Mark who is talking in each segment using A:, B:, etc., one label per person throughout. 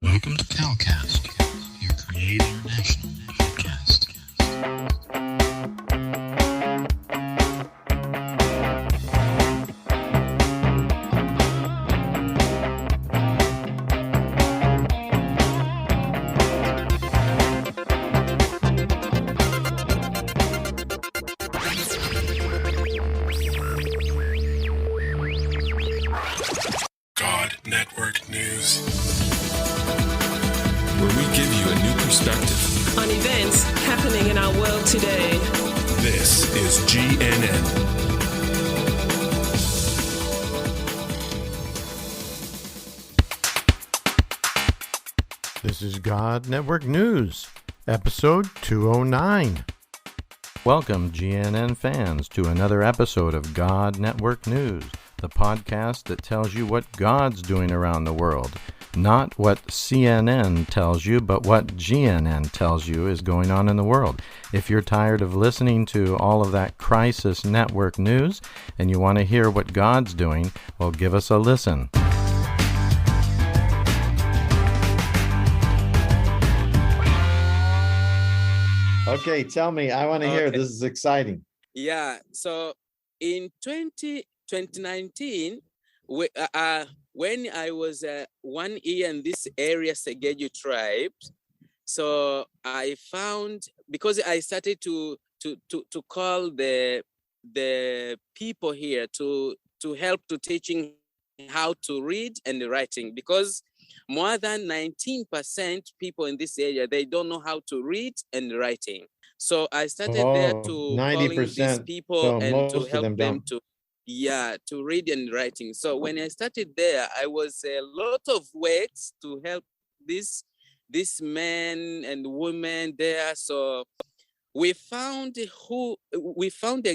A: Welcome to Calcast, your Create International podcast. God Network News,
B: where we give you a new perspective
C: on events happening in our world today.
B: This is GNN.
D: This is God Network News, episode 209. Welcome, GNN fans, to another episode of God Network News, the podcast that tells you what God's doing around the world. Not what CNN tells you, but what GNN tells you is going on in the world. If you're tired of listening to all of that crisis network news and you want to hear what God's doing, well, give us a listen. Okay, tell me. I want to hear. This is exciting.
E: Yeah. So in 2019, when I was 1 year in this area, Segeju tribe, so I found, because I started to call the people here to help to teaching how to read and writing, because more than 19% people in this area, they don't know how to read and writing. So I started there to
D: 90%,
E: calling these people
D: so
E: and to
D: most of
E: help them
D: don't.
E: to read and writing. So when I started there, I was a lot of works to help this men and women there. So we found a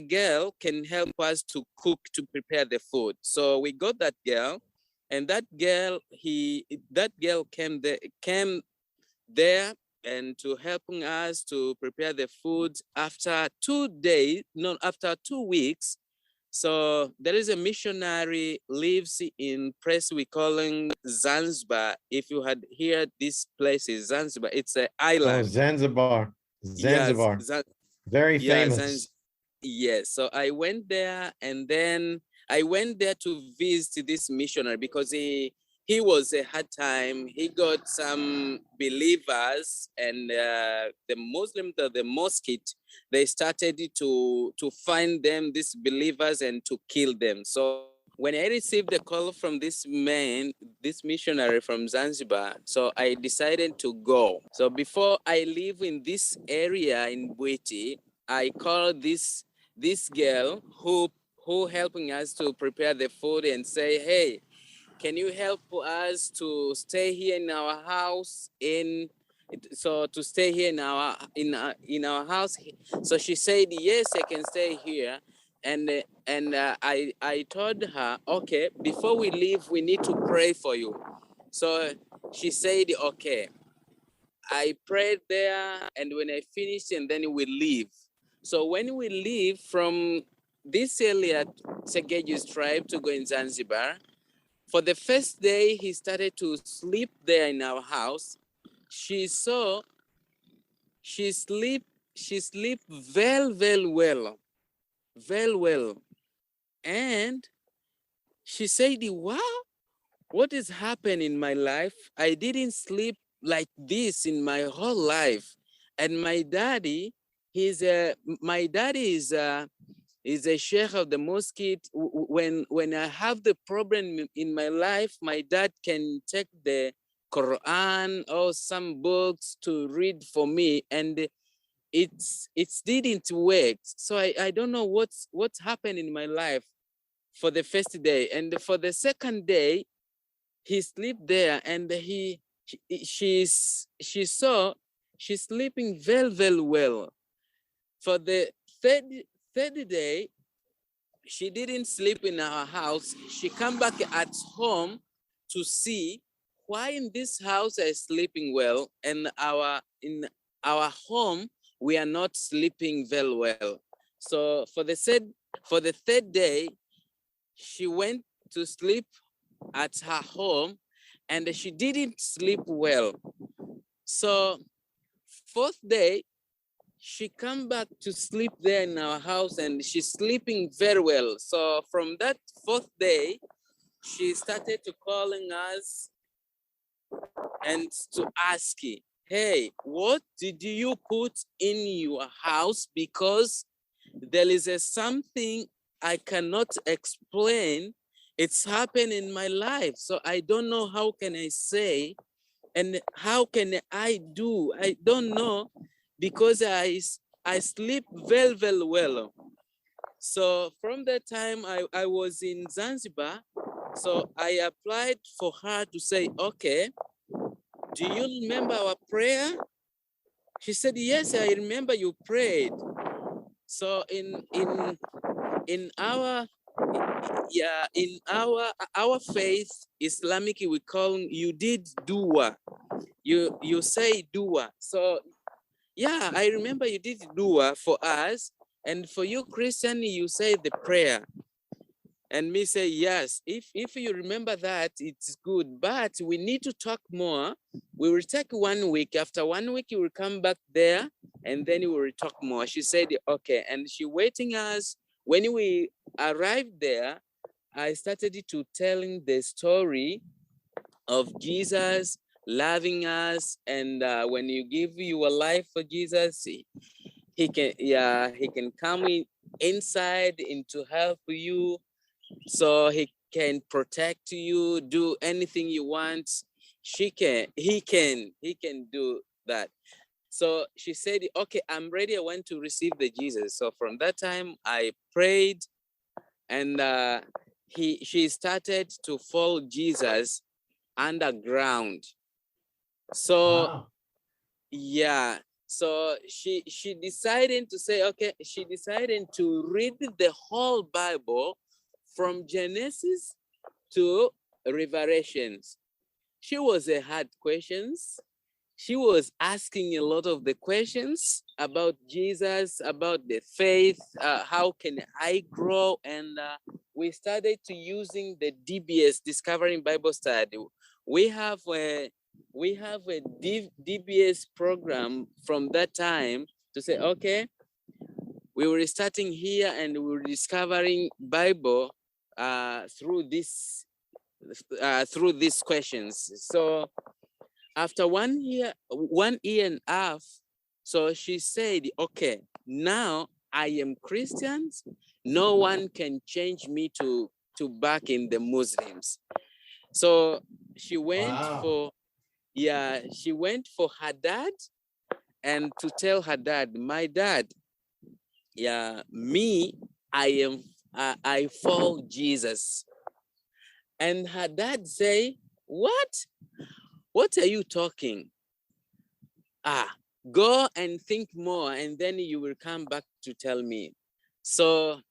E: girl can help us to cook, to prepare the food. So we got that girl, and that girl came there and to helping us to prepare the food after 2 weeks. So there is a missionary lives in place we calling Zanzibar. If you had heard this place is Zanzibar, it's an island.
D: Oh, Zanzibar.
E: Yes,
D: Very famous.
E: Yes. So I went there, and then I went there to visit this missionary because he was a hard time. He got some believers, and the Muslims, the mosque, they started to find them, these believers, and to kill them. So when I received the call from this missionary from Zanzibar, so I decided to go. So before I live in this area in Bwiti, I called this girl who helping us to prepare the food and say, hey, can you help us to stay here in our house to stay here in our house? So she said, yes, I can stay here. And I told her, okay, before we leave, we need to pray for you. So she said, okay. I prayed there, and when I finished, and then we leave. So when we leave from this area, Segeju's tribe, to go in Zanzibar, for the first day, he started to sleep there in our house. She sleep very well. And she said, wow, what is happening in my life? I didn't sleep like this in my whole life. And my daddy is a sheikh of the mosque. When I have the problem in my life, my dad can take the Quran or some books to read for me, and it didn't work. So I don't know what's happened in my life for the first day. And for the second day, he slept there, and she's sleeping very well. For the third day, she didn't sleep in our house. She come back at home to see why in this house I sleeping well, and in our home we are not sleeping very well. So for the third day, she went to sleep at her home, and she didn't sleep well. So fourth day, she come back to sleep there in our house, and she's sleeping very well. So from that fourth day, she started to calling us and to ask, hey, what did you put in your house? Because there is something I cannot explain. It's happened in my life. So I don't know how can I say, and how can I do? I don't know, because I sleep very, very well. So from that time, I was in Zanzibar. So I applied for her to say, okay, do you remember our prayer? She said, yes, I remember you prayed. So in our our faith, Islamic, we call you did dua. You say dua. So yeah, I remember you did dua for us, and for you Christian, you say the prayer. And me say, yes, if you remember that, it's good, but we need to talk more. We will take 1 week. After 1 week, you will come back there, and then we will talk more. She said, okay. And she waiting us. When we arrived there, I started to telling the story of Jesus loving us. And when you give your life for Jesus, he can come inside and to help you. So he can protect you, do anything you want. He can do that. So she said, okay, I'm ready. I want to receive the Jesus. So from that time I prayed, and she started to follow Jesus underground. So
D: Wow.
E: yeah. So she decided to say, okay, she decided to read the whole Bible from Genesis to Revelations. She was a hard questions. She was asking a lot of the questions about Jesus, about the faith, how can I grow? And we started to using the DBS, Discovering Bible Study. We have a DBS program from that time to say, okay, we were starting here and we were discovering Bible through these questions. So after 1 year, 1 year and a half, so she said, okay, now I am Christian. No one can change me to back in the Muslims. So she went she went for her dad, and to tell her dad, my dad, me, I follow Jesus. And her dad say, what are you talking? Go and think more, and then you will come back to tell me. So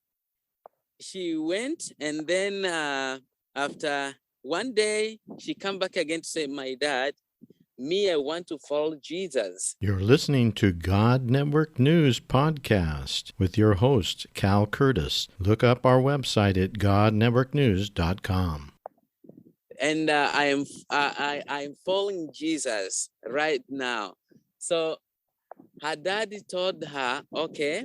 E: she went, and then after 1 day, she come back again to say, my dad, me, I want to follow Jesus.
D: You're listening to God Network News Podcast with your host, Cal Curtis. Look up our website at godnetworknews.com.
E: And I am following Jesus right now. So her daddy told her, okay,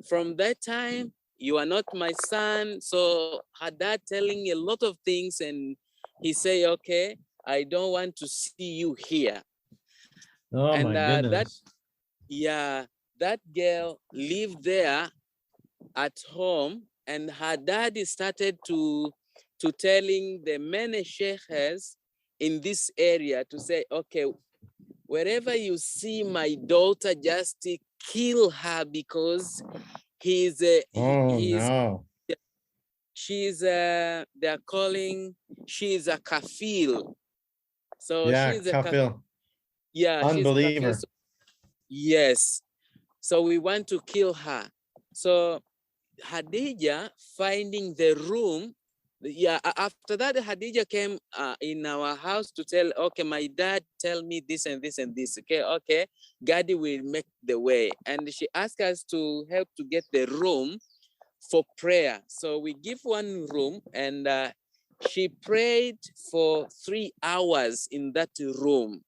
E: from that time, you are not my son. So her dad telling a lot of things, and he say, okay, I don't want to see you here.
D: Oh,
E: and
D: my goodness.
E: That girl lived there at home, and her daddy started to telling the many sheikhs in this area to say, okay, wherever you see my daughter, just kill her, because they're calling, she's a kafil. So she's a kafil. Yeah,
D: Unbeliever.
E: she's a kafil. Yes. So we want to kill her. So Hadija finding the room. After that, Hadija came in our house to tell, okay, my dad tell me this and this and this. Okay, God will make the way. And she asked us to help to get the room for prayer. So we give one room, and She prayed for 3 hours in that room.